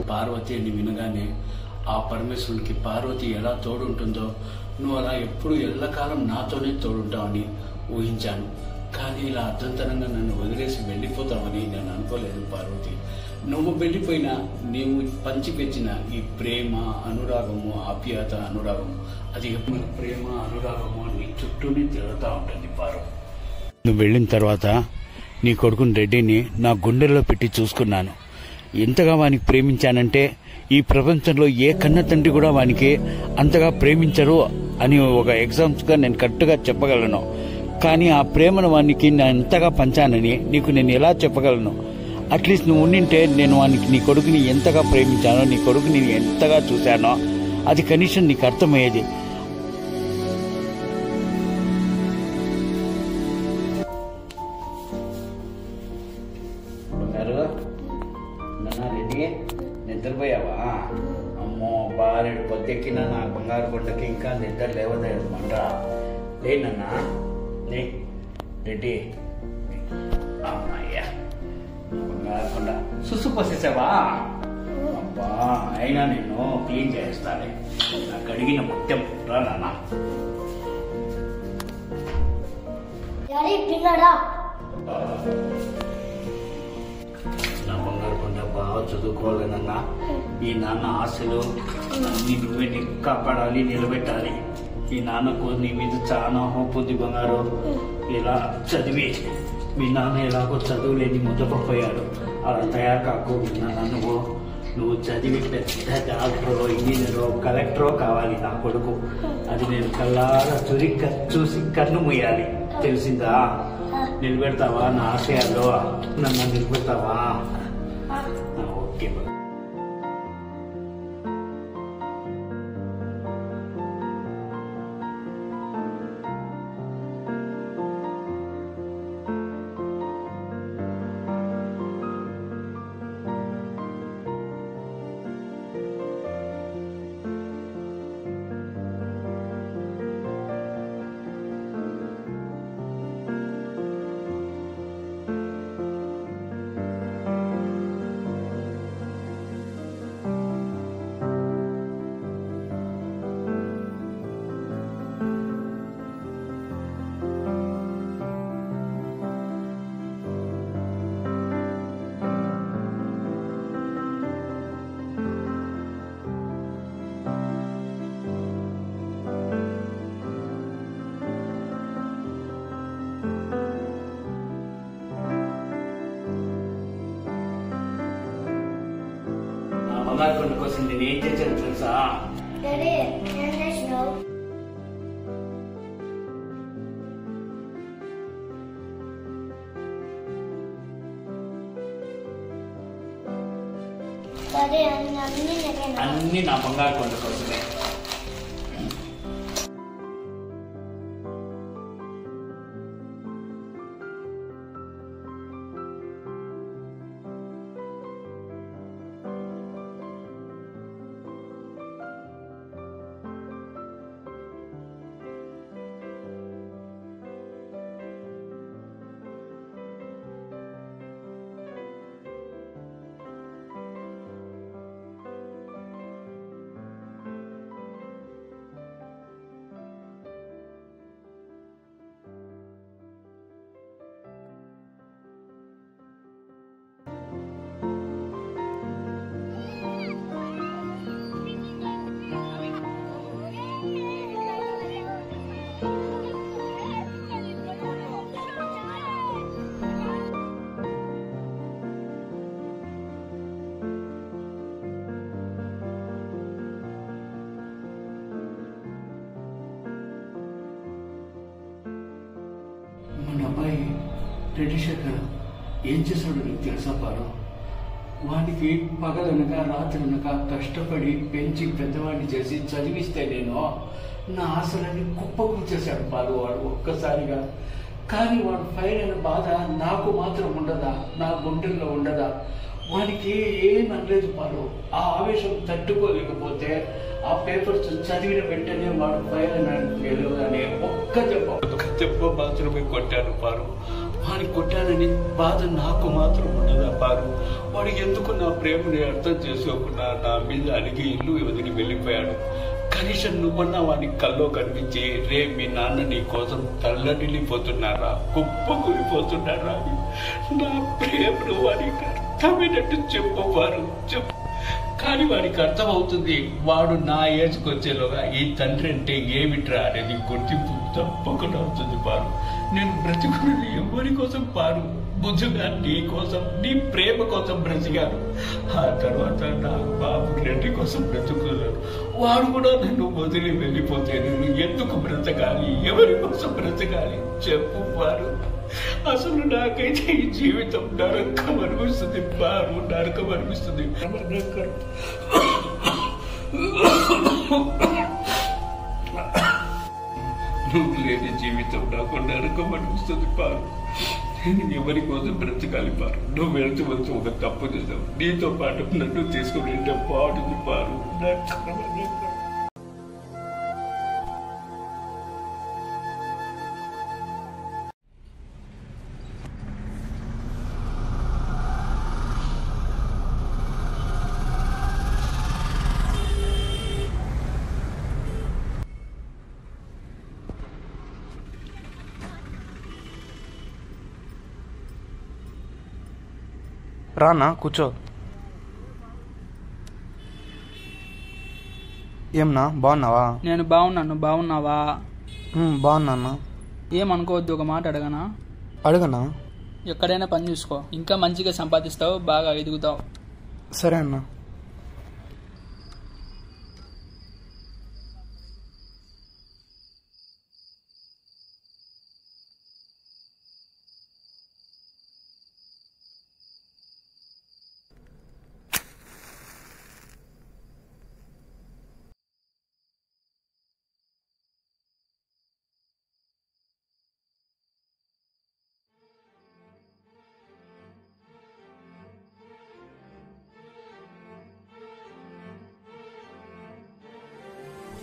పార్వతి అని వినగానే ఆ పరమేశ్వరునికి పార్వతి ఎలా తోడుంటుందో నువ్వు అలా ఎప్పుడు ఎల్లకాలం నాతోనే తోడుంటావని ఊహించాను. కానీ ఇలా అర్థంతరంగా నన్ను వదిలేసి వెళ్ళిపోతావని నేను అనుకోలేదు పార్వతి. నువ్వు వెళ్ళిపోయినా నీవు పంచిపెచ్చిన ఈ ప్రేమ, అనురాగము, ఆప్యాయత, అనురాగము అది మన ప్రేమ, అనురాగము నీ చుట్టూనే తిరుగుతూ ఉంటుంది పార్వతి. నువ్వు వెళ్ళిన తర్వాత నీ కొడుకుని రెడ్డిని నా గుండెల్లో పెట్టి చూసుకున్నాను. ఎంతగా వానికి ప్రేమించానంటే ఈ ప్రపంచంలో ఏ కన్న తండ్రి కూడా వానికి అంతగా ప్రేమించరు అని ఒక ఎగ్జాంపుల్గా నేను కరెక్ట్గా చెప్పగలను. కానీ ఆ ప్రేమను వానికి నేను ఎంతగా పంచానని నీకు నేను ఎలా చెప్పగలను? అట్లీస్ట్ నువ్వు ఉండింటే నేను వానికి నీ కొడుకుని ఎంతగా ప్రేమించానో, నీ కొడుకుని ఎంతగా చూశానో అది కనీసం నీకు అర్థమయ్యేది. రెడ్డి నిద్రపోయావా? అమ్మో బారెడు పొద్దెక్కినా నా బంగారు కొండకి ఇంకా నిద్ర లేవదనమాట. లేనన్నా లే రెడ్డి. అమ్మయ్యా బంగారు కొండ సుసు పోసేసావా? అబ్బా అయినా నేను క్లీన్ చేస్తానే. నాకు అడిగిన ముత్యం రా నాన్న. నా బంగారు కొండ బాగా చదువుకోవాలనన్నా. ఈ నాన్న ఆశలు నువ్వే కాపాడాలి, నిలబెట్టాలి. ఈ నాన్నకు నీ మీద చాలా హోప్ ఉంది బంగారు. ఇలా చదివి మీ నాన్న ఎలాగో చదువులేని ముద్దపపోయాడు. ఆ అలా తయారు కాకుండా నువ్వు చదివి పెద్ద డాక్టరో ఇంజనీరో కలెక్టరో కావాలి నా కొడుకు. అది నేను కళ్ళారా చూసి కన్ను మూయాలి, తెలిసిందా? నిలబెడతావా నా ఆశయాల్లో? నన్ను నిలబెడతావా? ఓకే. బంగారు కోసం నేను ఏం చేశాను తెలుసా? అన్ని నా బంగారు కొండ కోసమే. మన అబ్బాయి రెడ్డి శేఖర్ ఏం చేశాడు నీకు తెలుసా పారు? వాడికి పగలనక రాత్రనక కష్టపడి పెంచి పెద్దవాడిని చేసి చదివిస్తే నేను నా ఆశలన్నీ కుప్పకూర్చేశాడు పాలు వాడు ఒక్కసారిగా. కానీ వాడు ఫైర్ అయిన బాధ నాకు మాత్రం ఉండదా? నా గుండెల్లో ఉండదా? వానికి ఏం అనలేదు పాలు. ఆ ఆవేశం తట్టుకోలేకపోతే ఆ పేపర్స్ చదివిన వెంటనే వాడు ఫైర్ అయినగానే ఒక్క దెబ్బ మాత్రమే కొట్టాను పారు. వాడిని కొట్టానని బాధ నాకు మాత్రం ఉండదా పారు? వాడు ఎందుకు నా ప్రేమని అర్థం చేసుకోకుండా నా మీద అడిగి ఇల్లు వదిలి వెళ్ళిపోయాడు. కనీసం నువ్వన్నా వాడిని కల్లో కనిపించి రే మీ నాన్న నీ కోసం తల్లడిల్లిపోతున్నారా, కుప్ప కూలిపోతున్నారా, నా ప్రేమను వాడికి అర్థమైనట్టు చెప్పారు చెప్పు. కానీ వాడికి అర్థమవుతుంది, వాడు నా ఏజ్కి వచ్చేలోగా ఈ తండ్రి అంటే ఏమిట్రా అనేది గుర్తింపు తప్పకుండా అవుతుంది పారు. నేను బ్రతుకున్నది ఎవరి కోసం పారు? బుద్ధుగా నీ కోసం, నీ ప్రేమ కోసం బ్రతికాను. ఆ తర్వాత నా బాబు రెడ్డి కోసం బ్రతుకున్నాను. వాడు కూడా నన్ను వదిలి వెళ్ళిపోతే నేను ఎందుకు బ్రతకాలి? ఎవరి కోసం బ్రతకాలి చెప్పు పారు. అసలు నాకైతే ఈ జీవితం నరకం అనిపిస్తుంది పారు, నరకం అనిపిస్తుంది. నువ్వు లేని జీవితం నాకు నరకం అనిపిస్తుంది పారు. నేను ఎవరి కోసం బ్రతకాలి పారు? నువ్వు వెళ్తూ వెళ్తూ ఒక తప్పు చేసావు, నీతో పాటు నన్ను తీసుకుని పాడుంది పారు. రానా కూర్చో. ఏమన్నా బాగున్నావా? నేను బాగున్నాను, బాగున్నావా? బాగున్నా. ఏమనుకోవద్దు, ఒక మాట అడగనా? అడగనా? ఎక్కడైనా పని చూసుకో, ఇంకా మంచిగా సంపాదిస్తావు, బాగా ఎదుగుతావు. సరే అన్న.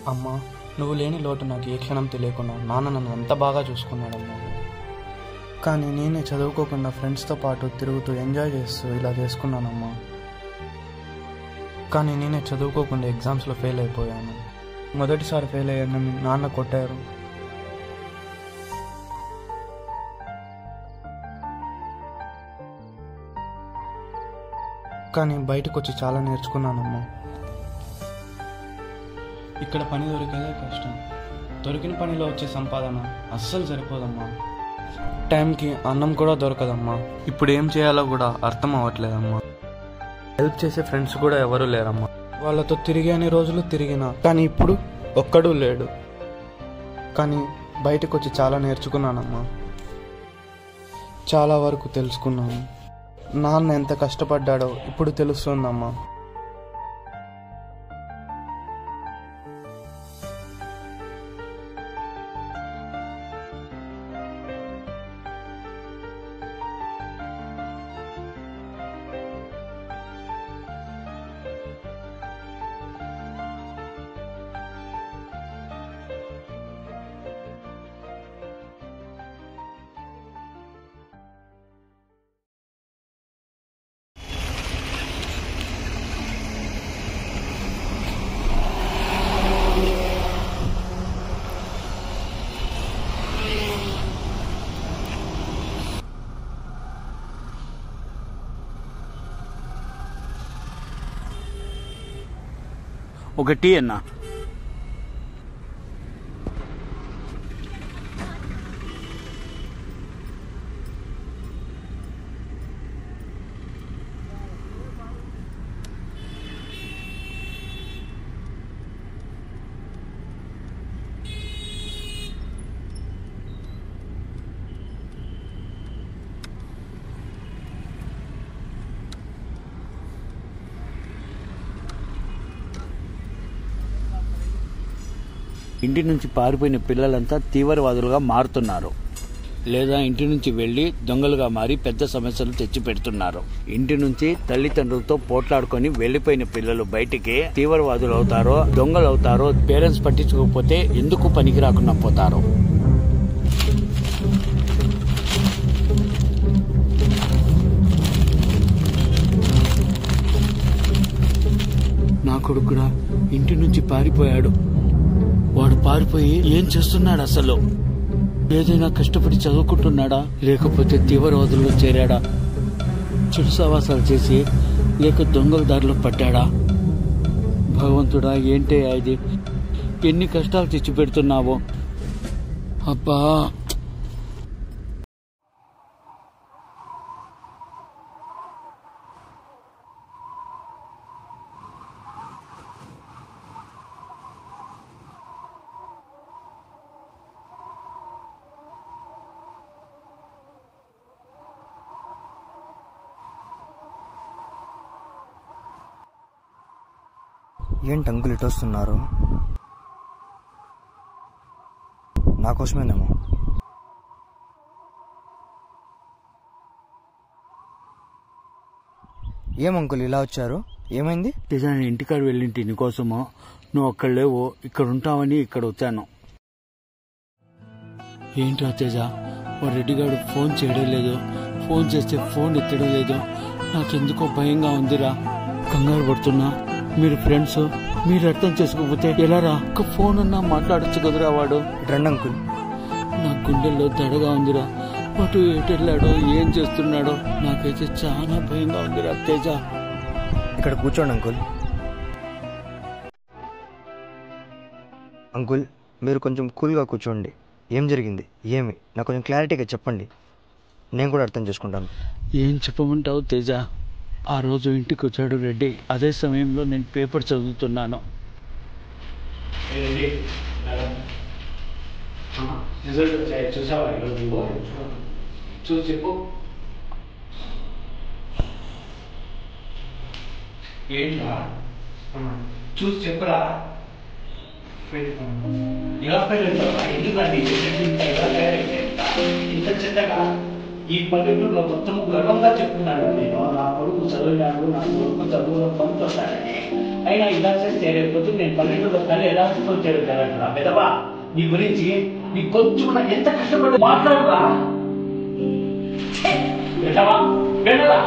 అమ్మా, నువ్వు లేని లోటు నాకు ఏ క్షణం తెలియకుండా నాన్న నన్ను అంత బాగా చూసుకున్నాడమ్మా. కానీ నేనే చదువుకోకుండా ఫ్రెండ్స్తో పాటు తిరుగుతూ ఎంజాయ్ చేస్తూ ఇలా చేసుకున్నానమ్మా. కానీ నేనే చదువుకోకుండా ఎగ్జామ్స్లో ఫెయిల్ అయిపోయాను. మొదటిసారి ఫెయిల్ అయ్యానని నాన్న కొట్టారు. కానీ బయటకు వచ్చి చాలా నేర్చుకున్నానమ్మా. ఇక్కడ పని దొరికేదే కష్టం. దొరికిన పనిలో వచ్చే సంపాదన అస్సలు సరిపోదమ్మా. టైంకి అన్నం కూడా దొరకదమ్మా. ఇప్పుడు ఏం చేయాలో కూడా అర్థం అవ్వట్లేదమ్మా. హెల్ప్ చేసే ఫ్రెండ్స్ కూడా ఎవరూ లేరమ్మా. వాళ్ళతో తిరిగే అన్ని రోజులు తిరిగినా కానీ ఇప్పుడు ఒక్కడూ లేడు. కానీ బయటకు వచ్చి చాలా నేర్చుకున్నానమ్మా. చాలా వరకు తెలుసుకున్నాను. నాన్న ఎంత కష్టపడ్డాడో ఇప్పుడు తెలుస్తుందమ్మా. ఒక టీ అన్నా. ఇంటి నుంచి పారిపోయిన పిల్లలంతా తీవ్రవాదులుగా మారుతున్నారు, లేదా ఇంటి నుంచి వెళ్లి దొంగలుగా మారి పెద్ద సమస్యలు తెచ్చి పెడుతున్నారు. ఇంటి నుంచి తల్లిదండ్రులతో పోట్లాడుకొని వెళ్లిపోయిన పిల్లలు బయటికి తీవ్రవాదులు అవుతారో, దొంగలు అవుతారో పేరెంట్స్ పట్టించుకోకపోతే ఎందుకు పనికి రాకుండా పోతారు. నా కొడుకు కూడా ఇంటి నుంచి పారిపోయాడు. వాడు పారిపోయి ఏం చేస్తున్నాడు అసలు? ఏదైనా కష్టపడి చదువుకుంటున్నాడా, లేకపోతే తీవ్రవాదుల్లో చేరాడా, చెడు సవాసాలు చేసి లేక దొంగల దారిలో పడ్డాడా? భగవంతుడా, ఏంటే ఇది? ఎన్ని కష్టాలు తెచ్చి పెడుతున్నావో. అబ్బా, ఏంటి అంకుల్ ఇటు వస్తున్నారు? నా కోసమేనేమో. ఏం అంకుల్ ఇలా వచ్చారు? ఏమైంది? నిజాన్ని ఇంటికాడు వెళ్ళింటి నీకోసమో. నువ్వు అక్కడ లేవు, ఇక్కడ ఉంటావని ఇక్కడ వచ్చాను. ఏంట్రా తేజ, వాడు రెడ్డిగాడు ఫోన్ చేయడం లేదు, ఫోన్ చేస్తే ఫోన్ ఎత్తడం లేదు. నాకెందుకో భయంగా ఉందిరా, కంగారు పడుతున్నా. మీరు ఫ్రెండ్స్, మీరు అర్థం చేసుకోకపోతే ఎలారా? ఒక్క ఫోన్ అన్నా మాట్లాడచ్చు కదరా వాడు. రండి అంకుల్. నా గుండెల్లో దడగా ఉందిరా. వాడు ఎటెళ్ళాడో, ఏం చేస్తున్నాడో నాకైతే చాలా భయంగా ఉందిరా తేజ. ఇక్కడ కూర్చోండి అంకుల్. అంకుల్, మీరు కొంచెం కూల్గా కూర్చోండి. ఏం జరిగింది? ఏమి నాకు కొంచెం క్లారిటీగా చెప్పండి. నేను కూడా అర్థం చేసుకుంటాను. ఏం చెప్పమంటావు తేజ? ఆ రోజు ఇంటికి వచ్చాడు రెడ్డి. అదే సమయంలో నేను పేపర్ చదువుతున్నాను. చూసావా చూసి చెప్పు. ఏంటా చూసి చెప్పరా? ఎలా పేరెంటావా? ఎందుకండి ఇంత చిన్నగా ఈ పల్లెటూరులో మొత్తం గర్వంగా చెప్తున్నాను. నేను నా కొడుకు చదివినాడు, నా కొడుకు చదువులో పంపుతాడని. అయినా ఇలా చేస్తే రేపు నేను పల్లెటూరులో కళ్ళు ఎలా చేరుతానంటున్నా? పెదవా, నీ గురించి నీ కొంచెం ఎంత కష్టపడి మాట్లాడరా? పెదవా పెదవా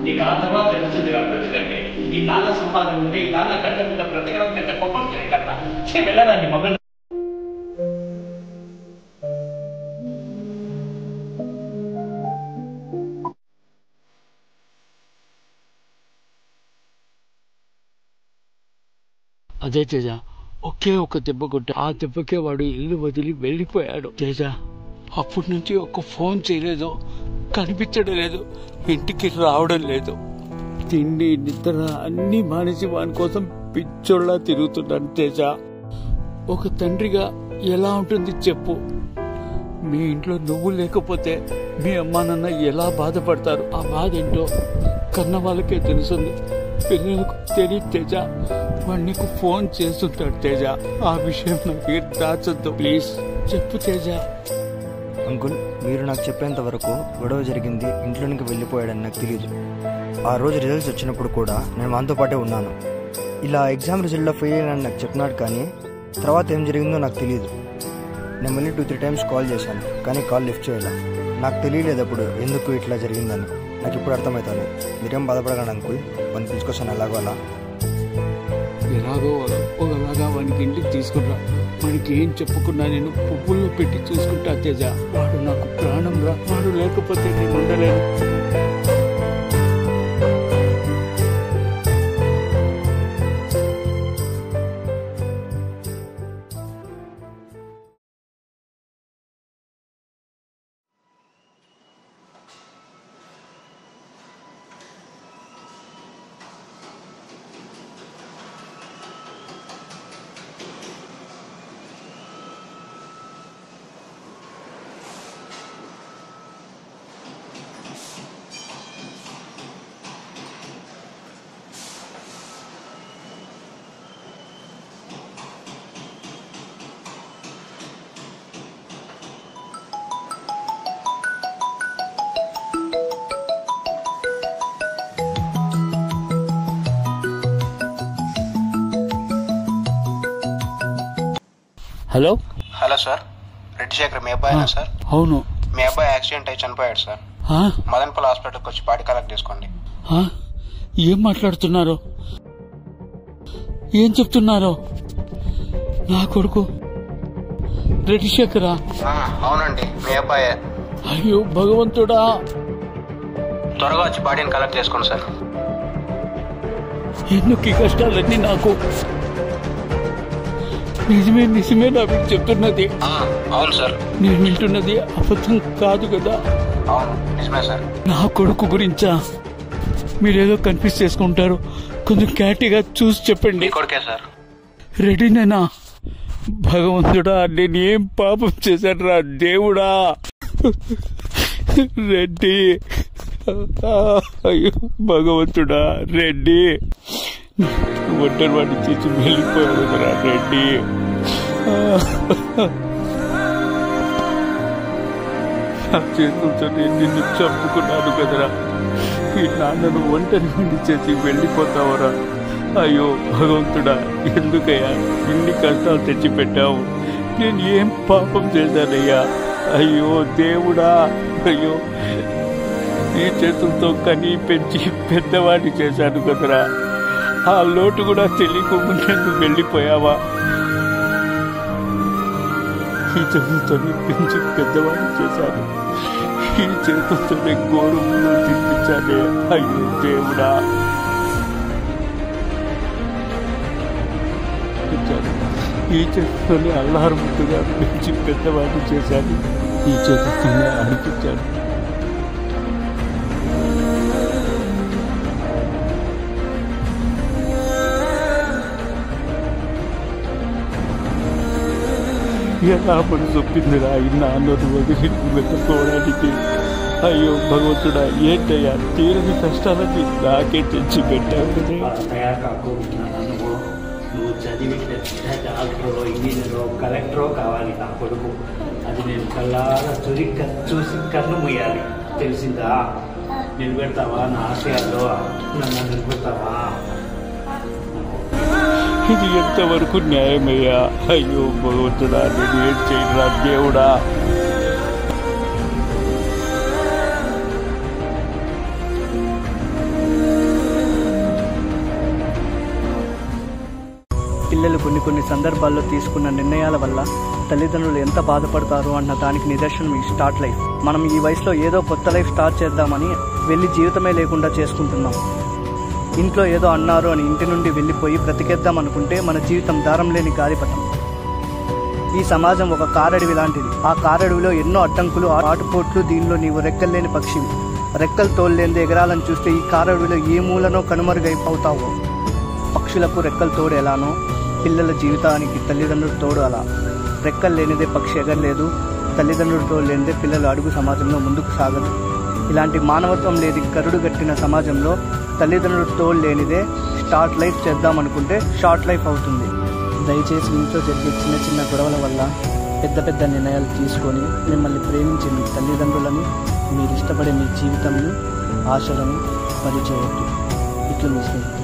నీకు ఆ తర్వాత తెలుస్తుందిగా బ్రతికంటే. ఈ నాన్న సంపాదన ఉంటే ఈ నాన్న గడ్డ మీద బ్రతకడం పెద్ద గొప్పం చేయగలరా? వెళ్ళరా నీ మగ. అదే తేజ, ఒకే ఒక దెబ్బ కొట్ట. ఆ దెబ్బకే వాడు ఇల్లు వదిలి వెళ్ళిపోయాడు. తేజ అప్పటి నుంచి ఒక ఫోన్ చేయలేదు, కనిపించడం లేదు, ఇంటికి రావడం లేదు. తిండి నిద్ర అన్నీ మానేసి వాని కోసం పిచ్చోళ్ళ తిరుగుతున్నాను. తేజ, ఒక తండ్రిగా ఎలా ఉంటుంది చెప్పు? మీ ఇంట్లో నువ్వు లేకపోతే మీ అమ్మా నాన్న ఎలా బాధపడతారు? ఆ బాధ ఏంటో కన్న వాళ్ళకే తెలుస్తుంది, పిల్లలకు తెలియదు. తేజ, వాడు నీకు ఫోన్ చేస్తుంటాడు. తేజ, ఆ విషయం నాకు దాచొద్దు ప్లీజ్, చెప్పు తేజ. అంకుల్, మీరు నాకు చెప్పేంత వరకు గొడవ జరిగింది, ఇంట్లోనికి వెళ్ళిపోయాడని నాకు తెలియదు. ఆ రోజు రిజల్ట్స్ వచ్చినప్పుడు కూడా నేను మనతో పాటే ఉన్నాను. ఇలా ఎగ్జామ్ రిజల్ట్లో ఫెయిల్ అయ్యానని నాకు చెప్పినాడు, కానీ తర్వాత ఏం జరిగిందో నాకు తెలియదు. నేను మళ్ళీ 2-3 టైమ్స్ కాల్ చేశాను, కానీ కాల్ లిఫ్ట్ చేయాల. నాకు తెలియలేదు అప్పుడు ఎందుకు ఇట్లా జరిగిందని. నాకు ఇప్పుడు అర్థమవుతుంది. మీరేం బాధపడకండి అంకుల్, వాడిని పిలుచుకొస్తాను ఎలాగో అలా. ఎలాగో ఒకలాగా వానికి ఇంటికి తీసుకురా. వానికి ఏం చెప్పుకున్నా నేను పువ్వుల్లో పెట్టి చూసుకుంటా. తేజ, వాడు నాకు ప్రాణం రా. వాడు లేకపోతే నేను ఉండలేను. Hello hello sir, Reddy Shekhar మీ అబ్బాయినా సార్? అవును. మీ అబ్బాయి యాక్సిడెంట్ అయి చనిపోయాడు సార్. మదన్పల్లి హాస్పిటల్కి వచ్చి బాడీ కలెక్ట్ చేసుకోండి. ఏం మాట్లాడుతున్నారు? ఏం చెప్తున్నారు? నా కొడుకు రెడ్డి శేఖరా? అవునండి, మీ అబ్బాయే. అయ్యో భగవంతుడా, త్వరగా వచ్చి బాడీని కలెక్ట్ చేసుకోండి సార్. ఎందుకు ఈ కష్టాలన్నీ నాకు? నిజమే నిజమే నా మీకు చెప్తున్నది? అవును సార్. నేను వింటున్నది అబద్ధం కాదు కదా? అవును, నిజమే సార్. నా కొడుకు గురించా? మీరేదో కన్ఫ్యూజ్ చేసుకుంటారు, కొంచెం క్లారిటీగా చూసి చెప్పండి. కొడుకే సార్. రెడీనేనా? భగవంతుడా, నేను ఏం పాపం చేశాను రా దేవుడా? రెడ్డి, అయ్యో భగవంతుడా, రెడ్డి ఒంటరి వాడిని తీసి వెళ్ళిపోయాడు రా రెడ్డి. నా చేతులతో నేను నిన్ను చంపుకున్నాను కదరా. ఈ నాన్నను ఒంటరి వాడిని చేసి వెళ్ళిపోతావరా? అయ్యో భగవంతుడా, ఎందుకయ్యా ఇన్ని కష్టాలు తెచ్చిపెట్టావు? నేను ఏం పాపం చేశానయ్యా? అయ్యో దేవుడా, అయ్యో నీ చేతులతో కని పెంచి పెద్దవాడిని చేశాను కదరా. ఆ లోటు కూడా తెలియకుండా నువ్వు వెళ్ళిపోయావా? ఈ చేతులతో పెంచి పెద్దవాడిని చేశాను, ఈ చేతులతోనే గోరుములు తినిపించానే. అయ్యో దేవుడా, ఈ ఈ చేతితోనే అల్లారు ముద్దుగా పెంచి పెద్దవాడిని చేశాను, ఈ చేతితోనే అడిపించాను. ఎలా పడి చొప్పిందిరా ఇన్న అన్నది వదిలి వెళ్ళిపోవడానికి. అయ్యో భగవంతుడా, ఏంటయ్యా తీరని కష్టాలని నాకే తెచ్చి పెట్టావు. నువ్వు చదివి పెద్ద డాక్టరో ఇంజనీరో కలెక్టరో కావాలి నా కొడుకు. అది నేను కళ్ళారా చూసి కన్ను ముయ్యాలి, తెలిసిందా? నిలబెడతావా నా ఆశయాల్లో? నన్ను నిలబెడతావా? ఇది ఎంతవరకు న్యాయమయ్యా? అయ్యో భగవంతుడా, నేను ఏం చేయరా దేవుడా. పిల్లలు కొన్ని సందర్భాల్లో తీసుకున్న నిర్ణయాల వల్ల తల్లిదండ్రులు ఎంత బాధపడతారు అన్న దానికి నిదర్శనం ఈ స్టార్ట్ లైఫ్. మనం ఈ వయసులో ఏదో కొత్త లైఫ్ స్టార్ట్ చేద్దామని వెళ్ళి జీవితమే లేకుండా చేసుకుంటున్నాం. ఇంట్లో ఏదో అన్నారు అని ఇంటి నుండి వెళ్ళిపోయి బ్రతికేద్దాం అనుకుంటే మన జీవితం దారం లేని గాలిపటం. ఈ సమాజం ఒక కారడవి లాంటిది. ఆ కారడవిలో ఎన్నో అడ్డంకులు, ఆటుపోట్లు. దీనిలో నీవు రెక్కల్లేని పక్షివి. రెక్కలు తోల్లేంది ఎగరాలని చూస్తే ఈ కారడవిలో ఏ మూలనో కనుమరుగైపోతావు. పక్షులకు రెక్కలు తోడు ఎలానో పిల్లల జీవితానికి తల్లిదండ్రులు తోడు అలా. రెక్కలు లేనిదే పక్షి ఎగరలేదు, తల్లిదండ్రులు తోడు లేనిదే పిల్లలు అడుగు సమాజంలో ముందుకు సాగదు. ఇలాంటి మానవత్వం లేని కరుడు గట్టిన సమాజంలో తల్లిదండ్రులు తోడు లేనిదే స్టార్ట్ లైఫ్ చేద్దామనుకుంటే షార్ట్ లైఫ్ అవుతుంది. దయచేసి ఇంట్లో జరిగే చిన్న గొడవల వల్ల పెద్ద నిర్ణయాలు తీసుకొని మిమ్మల్ని ప్రేమించే మీ తల్లిదండ్రులని, మీరు ఇష్టపడే మీ జీవితాన్ని, ఆశలను పరిచయవద్దు. ఇట్లు మీ స్నేహితులు.